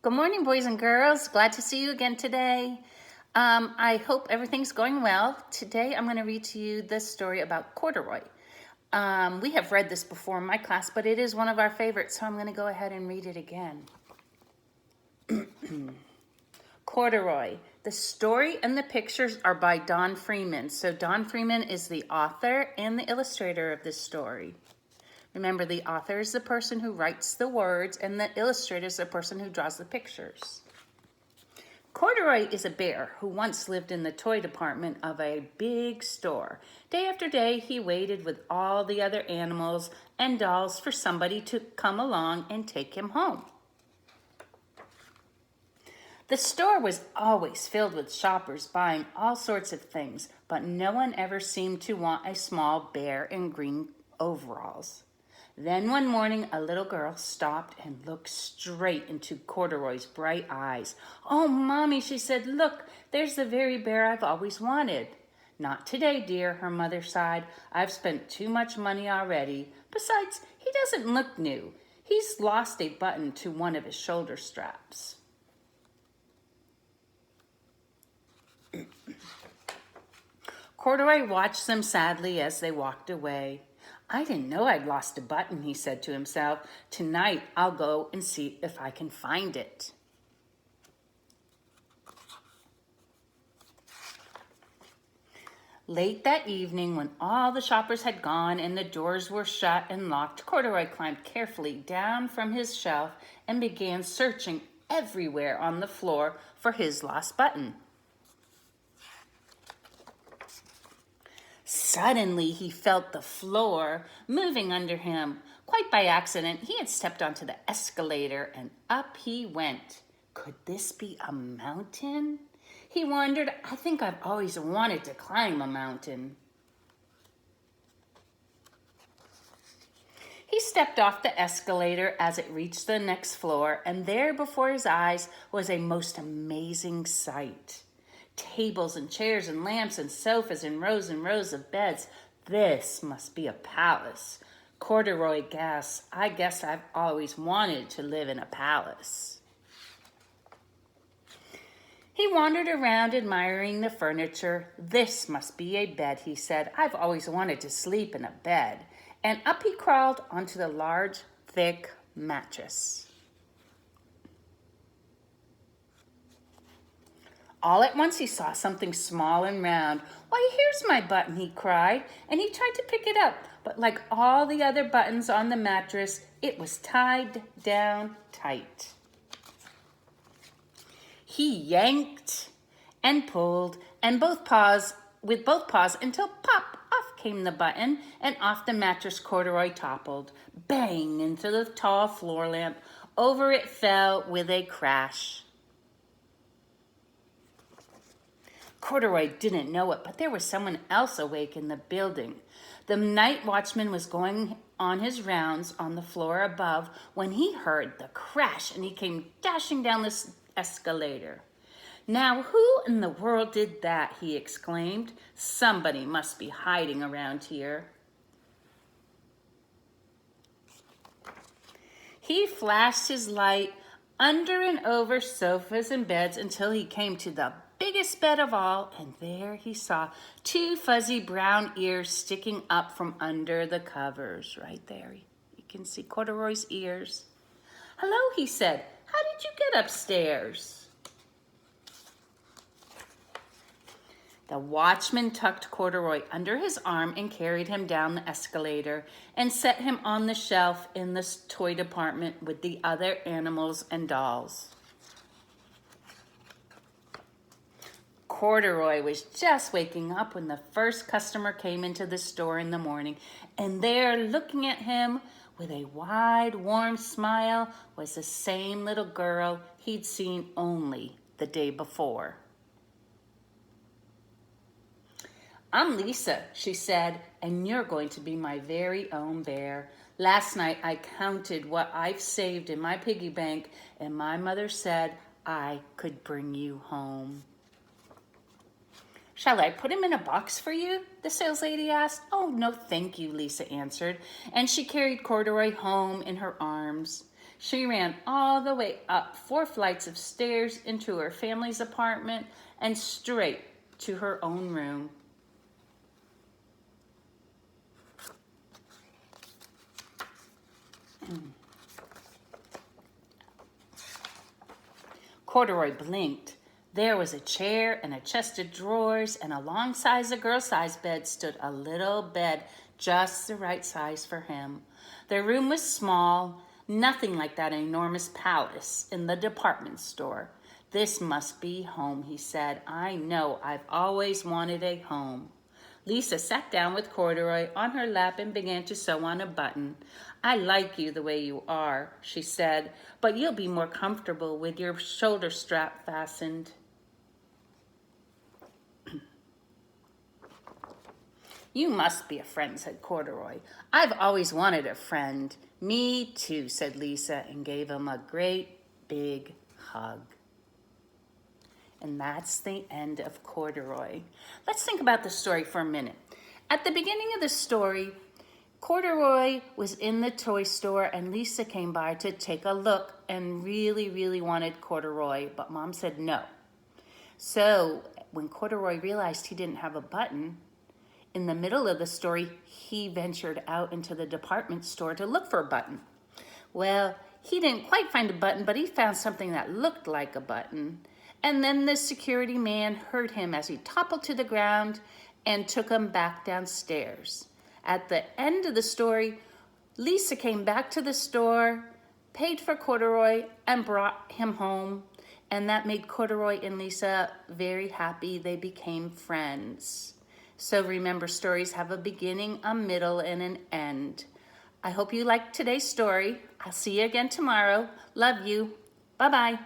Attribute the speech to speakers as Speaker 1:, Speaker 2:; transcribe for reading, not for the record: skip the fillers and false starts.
Speaker 1: Good morning, boys and girls. Glad to see you again today. I hope everything's going well. Today I'm going to read to you this story about corduroy. We have read this before in my class, but it is one of our favorites, so I'm going to go ahead and read it again. Corduroy. The story and the pictures are by Don Freeman. So Don Freeman is the author and the illustrator of this story. Remember, the author is the person who writes the words, and the illustrator is the person who draws the pictures. Corduroy is a bear who once lived in the toy department of a big store. Day after day, he waited with all the other animals and dolls for somebody to come along and take him home. The store was always filled with shoppers buying all sorts of things, but no one ever seemed to want a small bear in green overalls. Then one morning, a little girl stopped and looked straight into Corduroy's bright eyes. "Oh, Mommy," she said, "look, there's the very bear I've always wanted." "Not today, dear," her mother sighed. "I've spent too much money already. Besides, he doesn't look new. He's lost a button to one of his shoulder straps." Corduroy watched them sadly as they walked away. "I didn't know I'd lost a button," he said to himself. "Tonight I'll go and see if I can find it." Late that evening, when all the shoppers had gone and the doors were shut and locked, Corduroy climbed carefully down from his shelf and began searching everywhere on the floor for his lost button. Suddenly, he felt the floor moving under him. Quite by accident, he had stepped onto the escalator and up he went. Could this be a mountain? He wondered. "I think I've always wanted to climb a mountain." He stepped off the escalator as it reached the next floor, and there before his eyes was a most amazing sight. Tables and chairs and lamps and sofas and rows of beds. This must be a palace. Corduroy gasped, "I guess I've always wanted to live in a palace." He wandered around admiring the furniture. "This must be a bed," he said. "I've always wanted to sleep in a bed." And up he crawled onto the large, thick mattress. All at once he saw something small and round. "Why, here's my button," he cried, and he tried to pick it up, but like all the other buttons on the mattress, it was tied down tight. He yanked and pulled and with both paws until pop, off came the button, and off the mattress Corduroy toppled, bang into the tall floor lamp. Over it fell with a crash. Corduroy didn't know it, but there was someone else awake in the building. The night watchman was going on his rounds on the floor above when he heard the crash, and he came dashing down the escalator. "Now, who in the world did that?" he exclaimed. "Somebody must be hiding around here." He flashed his light under and over sofas and beds until he came to the biggest bed of all, and there he saw two fuzzy brown ears sticking up from under the covers. Right there, you can see Corduroy's ears. "Hello," he said. "How did you get upstairs?" The watchman tucked Corduroy under his arm and carried him down the escalator and set him on the shelf in the toy department with the other animals and dolls. Corduroy was just waking up when the first customer came into the store in the morning, and there, looking at him with a wide, warm smile, was the same little girl he'd seen only the day before. "I'm Lisa," she said, "and you're going to be my very own bear. Last night I counted what I've saved in my piggy bank, and my mother said I could bring you home." "Shall I put him in a box for you?" the saleslady asked. "Oh, no, thank you," Lisa answered, and she carried Corduroy home in her arms. She ran all the way up 4 flights of stairs into her family's apartment and straight to her own room. Corduroy blinked. There was a chair and a chest of drawers, and alongside the girl-sized bed stood a little bed just the right size for him. Their room was small, nothing like that enormous palace in the department store. This must be home, he said. I know, I've always wanted a home. Lisa sat down with Corduroy on her lap and began to sew on a button. I like you the way you are, she said, but you'll be more comfortable with your shoulder strap fastened. You must be a friend, said Corduroy. I've always wanted a friend. Me too, said Lisa, and gave him a great big hug. And that's the end of Corduroy. Let's think about the story for a minute. At the beginning of the story, Corduroy was in the toy store and Lisa came by to take a look and really wanted Corduroy, but Mom said no. So when Corduroy realized he didn't have a button, in the middle of the story, he ventured out into the department store to look for a button. Well, he didn't quite find a button, but he found something that looked like a button. And then the security man heard him as he toppled to the ground and took him back downstairs. At the end of the story, Lisa came back to the store, paid for Corduroy, and brought him home. And that made Corduroy and Lisa very happy. They became friends. So remember, stories have a beginning, a middle, and an end. I hope you liked today's story. I'll see you again tomorrow. Love you. Bye-bye.